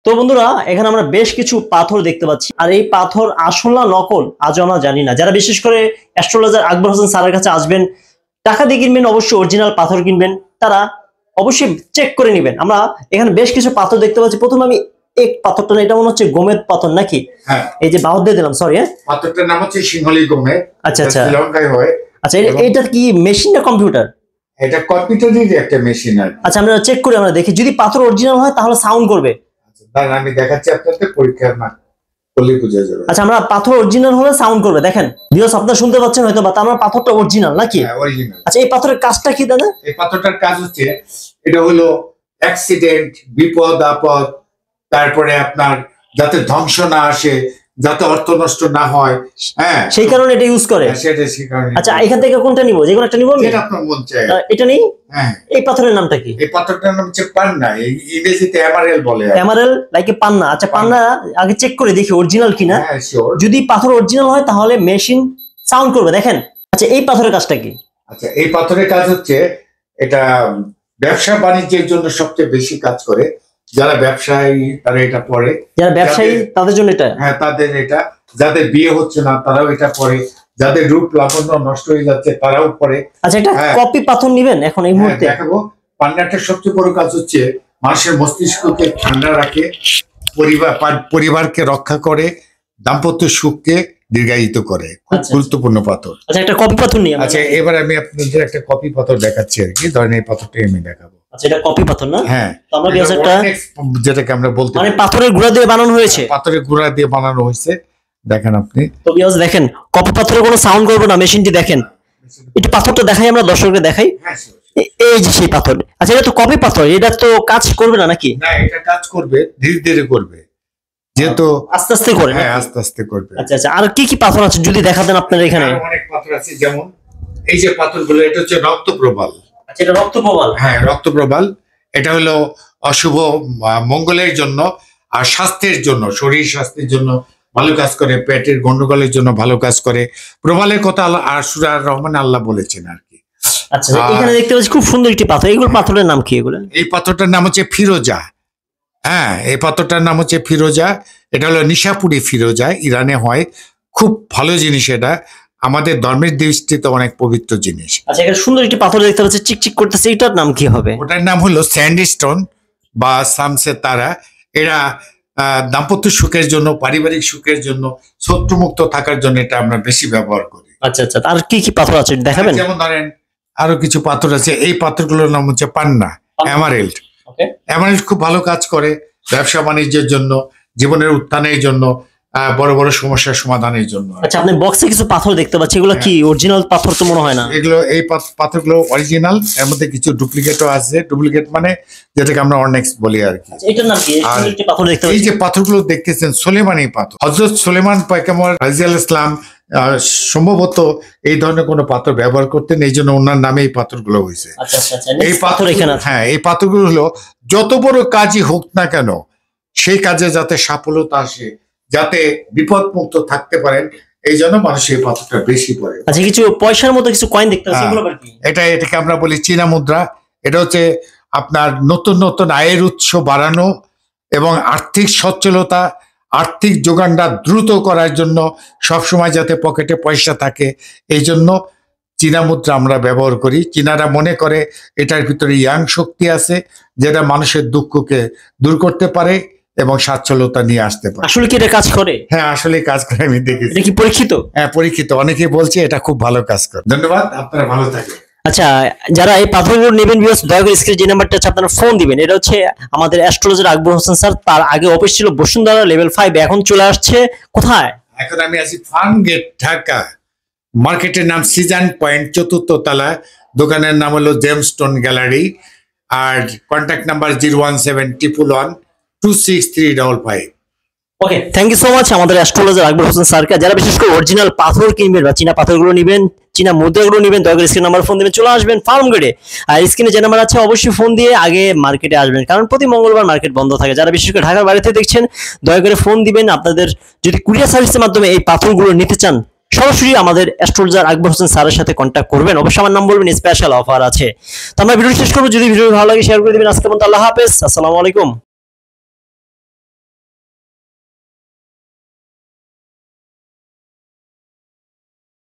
তো বন্ধুরা এখানে আমরা বেশ কিছু পাথর দেখতে পাচ্ছি, আর এই পাথর আসল না নকল আজও আমরা জানি না। যারা বিশেষ করে অ্যাস্ট্রোলজার আকবর হোসেন স্যারের কাছে আসবেন, টাকা দিয়ে কিনবেন, অবশ্যই অরিজিনাল পাথর কিনবেন, তারা অবশ্যই চেক করে নেবেন। আমরা এখানে বেশ কিছু পাথর দেখতে পাচ্ছি। প্রথমে আমি এক পাথরটা, এটা মনে হচ্ছে গোমেদ পাথর নাকি? হ্যাঁ, এই যে বাহুর দিয়ে দিলাম, সরি। হ্যাঁ, পাথরটার নাম হচ্ছে সিংহলী গোমেদ। আচ্ছা আচ্ছা, শ্রীলঙ্কায় হয়। আচ্ছা এটা কি মেশিন না কম্পিউটার? এটা কম্পিউটারের একটা মেশিন আর। আচ্ছা আমরা চেক করে আমরা দেখি, যদি পাথর অরিজিনাল হয় তাহলে সাউন্ড করবে। আচ্ছা আমি দেখাচ্ছি আপনাদের, পরীক্ষা না করলে বোঝা যাবে। আচ্ছা আমরা পাথর অরিজিনাল হলে সাউন্ড করবে, দেখেন ভিউয়ার্স আপনারা শুনতে পাচ্ছেন হয়তো, বা আমরা পাথরটা অরিজিনাল নাকি? হ্যাঁ অরিজিনাল। আচ্ছা এই পাথরের কাজটা কি দাদা? এই পাথরটার কাজ হচ্ছে, এটা হলো অ্যাক্সিডেন্ট, বিপদ আপদ, তারপরে আপনার যাতে ধ্বংস না আসে, যাতে অর্থ নষ্ট না হয়। হ্যাঁ, সেই কারণে এটা ইউজ করে। সেটা সেই কারণে। আচ্ছা এখান থেকে কোনটা নিব? যে কোনো একটা নিব আমি? যেটা আপনার মন চায়। এটা নেই। হ্যাঁ, এই পাথরের নামটা কি? এই পাথরটার নাম হচ্ছে পান্না, ইংরেজিতে এমারেল বলে। এমারেল লাইক পান্না। আচ্ছা পান্না আগে চেক করে দেখি অরিজিনাল কিনা। হ্যাঁ শিওর। যদি পাথর অরিজিনাল হয় তাহলে মেশিন সাউন্ড করবে, দেখেন। আচ্ছা এই পাথরের কাজটা কি? আচ্ছা এই পাথরের কাজ হচ্ছে, এটা ব্যবসা বাণিজ্যের জন্য সবচেয়ে বেশি কাজ করে। যারা ব্যবসায়ী তারা এটা পরে, যারা ব্যবসায়ী তাদের জন্য এটা। হ্যাঁ তাদের এটা, যাদের বিয়ে হচ্ছে না তারাও এটা পরে, যাদের রূপ লাবণ্য নষ্ট হয়ে যাচ্ছে তারাও পরে। আচ্ছা এটা কপি পাথর নিবেন এখন এই মুহূর্তে? দেখাবো। পান্নাটার সবচেয়ে বড় কাজ হচ্ছে মানুষের মস্তিষ্ককে ঠান্ডা রাখে, পরিবারকে রক্ষা করে, দাম্পত্য সুখকে দীর্ঘায়িত করে। খুব গুরুত্বপূর্ণ পাথর। আচ্ছা একটা কপি পাথর নিয়ে। আচ্ছা এবার আমি আপনাদের একটা কপি পাথর দেখাচ্ছি আর কি। ধরেন এই পাথরটাই আমি দেখাবো। আচ্ছা এটা কপি পাথর না? হ্যাঁ, আমরা একটা যেটাকে আমরা বলতে মানে পাথরের গুঁড়া দিয়ে বানানো হয়েছে। পাথরের গুঁড়া দিয়ে বানানো হয়েছে, দেখেন আপনি। তো ভিউয়ার্স দেখেন, কপি পাথরের কোনো সাউন্ড করবে না মেশিনটি, দেখেন। একটু পাথরটা দেখাই, আমরা দর্শকদের দেখাই। এই যে সেই পাথর। আচ্ছা এটা তো কপি পাথর, এটা তো কাজ করবে না নাকি? না এটা কাজ করবে, ধীরে ধীরে করবে, যেহেতু আস্তে আস্তে করে। হ্যাঁ আস্তে আস্তে করবে। আচ্ছা আচ্ছা, আর কি কি পাথর আছে যদি দেখাতেন আপনার এখানে? অনেক পাথর আছে, যেমন এই যে পাথরগুলো, এটা হচ্ছে রক্তপ্রবাল। আচ্ছা এটা রক্তপ্রবাল? হ্যাঁ রক্তপ্রবাল। এটা হলো অশুভ মঙ্গলের জন্য আর স্বাস্থ্যের জন্য, শরীর স্বাস্থ্যের জন্য ভালো কাজ করে, পেটের গন্ডগোলের জন্য ভালো কাজ করে। প্রবালের কথা সূরা রহমান আল্লাহ বলেছেন আর কি। আচ্ছা এখানে দেখতে পাচ্ছি খুব সুন্দর একটি পাথর, এগুলো পাথরের নাম কি এগুলো? এই পাথরটার নাম হচ্ছে ফিরোজা। হ্যাঁ এই পাথরটার নাম হচ্ছে ফিরোজা। এটা হলো নিশাপুরি ফিরোজা, ইরানে হয়। খুব ভালো জিনিস এটা, আমাদের ধর্মের দৃষ্টিতে অনেক পবিত্র জিনিস। আচ্ছা এখানে সুন্দর একটি পাথর দেখতে পাচ্ছি, চিকচিক করতেছে, এটার নাম কি হবে? ওটার নাম হলো স্যান্ডস্টোন বা শামসে তারা। এরা দাম্পত্য সুখের জন্য, পারিবারিক সুখের জন্য, শত্রুমুক্ত থাকার জন্য এটা আমরা বেশি ব্যবহার করি। আচ্ছা আচ্ছা, আর কি কি পাথর আছে দেখাবেন? যেমন ধরেন আরো কিছু পাথর আছে, এই পাথরগুলোর নাম হচ্ছে পান্না, এমারেল্ড। এমারেল্ড খুব ভালো কাজ করে ব্যবসা বাণিজ্যের জন্য, জীবনের উত্থানের জন্য, বড় বড় সমস্যার সমাধানের জন্য। আচ্ছা আপনি বক্সে কিছু পাথর দেখতে পাচ্ছি, এগুলো কি অরিজিনাল পাথর তো মনে হয় না? এগুলো এই পাথরগুলো অরিজিনাল, এর মধ্যে কিছু ডুপ্লিকেটও আছে। ডুপ্লিকেট মানে যেটাকে আমরা অর্নেক্স বলি আর কি। এটার নাম কি? এই পাথর দেখতে পাচ্ছি, এই যে পাথরগুলো দেখতেছেন সোলেমানি পাথর। হযরত সুলেমান পয়গম্বর আলাইহিস সালাম সম্ভবত এই ধরনের কোনো পাথর ব্যবহার করতেন, এই জন্য ওনার নামে এই পাথরগুলো হয়েছে। এই পাথর এখানে, হ্যাঁ এই পাথরগুলো হলো যত বড় কাজই হোক না কেন সেই কাজে যাতে সাফল্যতা আসে, যাতে বিপদ মুক্ত থাকতে পারেন, এই জন্য মানুষ এই পাথরটা বেশি পড়ে। আচ্ছা কিছু পয়সার মতো কিছু কয়েন দেখতে পাচ্ছি, এগুলো কি? এটাকে আমরা বলি চীনা মুদ্রা। এটা হচ্ছে আপনার নতুন নতুন আয়ের উৎস বাড়ানো এবং আর্থিক সচ্ছলতা, আর্থিক যোগানটা দ্রুত করার জন্য, সবসময় যাতে পকেটে পয়সা থাকে, এই জন্য চীনা মুদ্রা আমরা ব্যবহার করি। চীনারা মনে করে এটার ভিতরে ইয়াং শক্তি আছে, যেটা মানুষের দুঃখকে দূর করতে পারে এবং সচ্ছলতা নিয়ে আসতে পারে। আসলে কি এটা কাজ করে? হ্যাঁ আসলে কাজ করে, আমি দেখেছি। এটা কি পরীক্ষিত? হ্যাঁ পরীক্ষিত, অনেকে বলছে এটা খুব ভালো কাজ করে। ধন্যবাদ, আপনারা ভালো থাকবেন। আচ্ছা যারা এই পাথরগুলো নেবেন ভিউয়ার্স, দয়া করে স্ক্রিনে যে নাম্বারটা আছে আপনারা ফোন দিবেন। এটা হচ্ছে আমাদের অ্যাস্ট্রোলজার আকবর হোসেন স্যার, তার আগে অফিস ছিল বসুন্ধরা লেভেল 5, এখন চলে আসছে কোথায়? এখন আমি আছি ফার্ম গেট ঢাকা। মার্কেটের নাম সিজন পয়েন্ট, 4th তলা। দোকানের নাম হলো জেমস্টোন গ্যালারি। আর contact number 01711263555। Okay, thank you so much আমাদের অ্যাস্ট্রোলজার আকবর হোসেন স্যারকে। যারা বিশেষ করে অরিজিনাল পাথর কিনবেন বা চীনা পাথরগুলো নেবেন, চীনা মুদ্রাগুলো নেবেন, দয়া করে স্ক্রিন নাম্বার ফোন দিবেন, চলে আসবেন ফার্ম গেটে। আর স্ক্রিনে যে নাম্বার আছে অবশ্যই ফোন দিয়ে আগে মার্কেটে আসবেন, কারণ প্রতি মঙ্গলবার মার্কেট বন্ধ থাকে। যারা বিশেষ করে ঢাকার বাইরে থেকে দেখছেন, দয়া করে ফোন দিবেন। আপনাদের যদি কুরিয়ার সার্ভিসের মাধ্যমে এই পাথরগুলো নিতে চান, সরাসরি আমাদের অ্যাস্ট্রোলজার আকবর হোসেন স্যারের সাথে কন্ট্যাক্ট করবেন, অবশ্যই আমার নাম বলবেন, স্পেশাল অফার আছে। তো আমরা ভিডিও শেষ করবো, যদি ভিডিও ভালো লাগে শেয়ার করে দিবেন। আজকে পর্যন্ত আল্লাহ হাফেজ, আসসালামু আলাইকুম।